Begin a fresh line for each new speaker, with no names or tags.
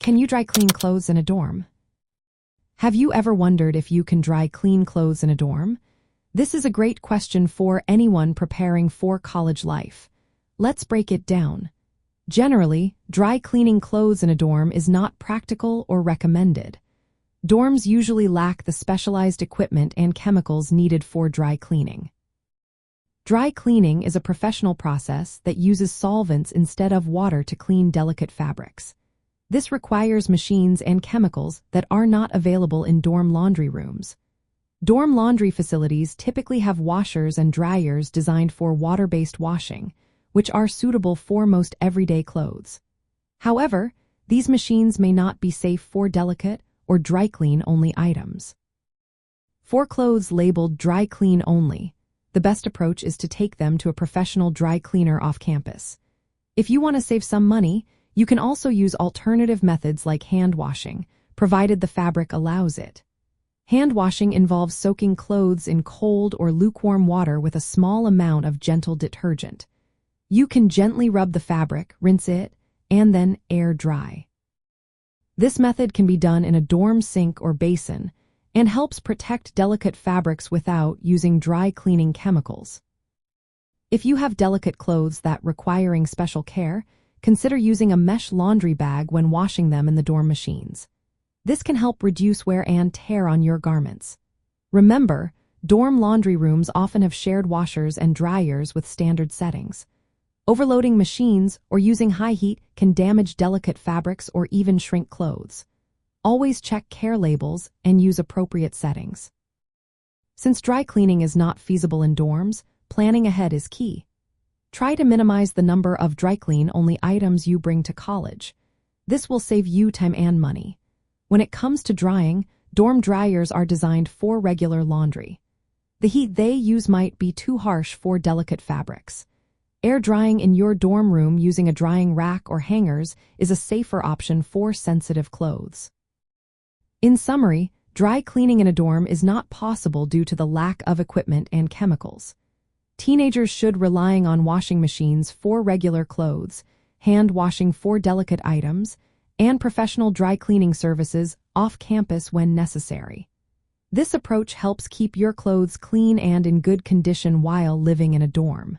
Can you dry clean clothes in a dorm? Have you ever wondered if you can dry clean clothes in a dorm? This is a great question for anyone preparing for college life. Let's break it down. Generally, dry cleaning clothes in a dorm is not practical or recommended. Dorms usually lack the specialized equipment and chemicals needed for dry cleaning. Dry cleaning is a professional process that uses solvents instead of water to clean delicate fabrics. This requires machines and chemicals that are not available in dorm laundry rooms. Dorm laundry facilities typically have washers and dryers designed for water-based washing, which are suitable for most everyday clothes. However, these machines may not be safe for delicate or dry clean only items. For clothes labeled dry clean only, the best approach is to take them to a professional dry cleaner off campus. If you want to save some money, you can also use alternative methods like hand washing, provided the fabric allows it. Hand washing involves soaking clothes in cold or lukewarm water with a small amount of gentle detergent. You can gently rub the fabric, rinse it, and then air dry. This method can be done in a dorm sink or basin and helps protect delicate fabrics without using dry cleaning chemicals. If you have delicate clothes that requiring special care, consider using a mesh laundry bag when washing them in the dorm machines. This can help reduce wear and tear on your garments. Remember, dorm laundry rooms often have shared washers and dryers with standard settings. Overloading machines or using high heat can damage delicate fabrics or even shrink clothes. Always check care labels and use appropriate settings. Since dry cleaning is not feasible in dorms, planning ahead is key. Try to minimize the number of dry clean only items you bring to college. This will save you time and money. When it comes to drying, dorm dryers are designed for regular laundry. The heat they use might be too harsh for delicate fabrics. Air drying in your dorm room using a drying rack or hangers is a safer option for sensitive clothes. In summary, dry cleaning in a dorm is not possible due to the lack of equipment and chemicals. Teenagers should rely on washing machines for regular clothes, hand washing for delicate items, and professional dry cleaning services off campus when necessary. This approach helps keep your clothes clean and in good condition while living in a dorm.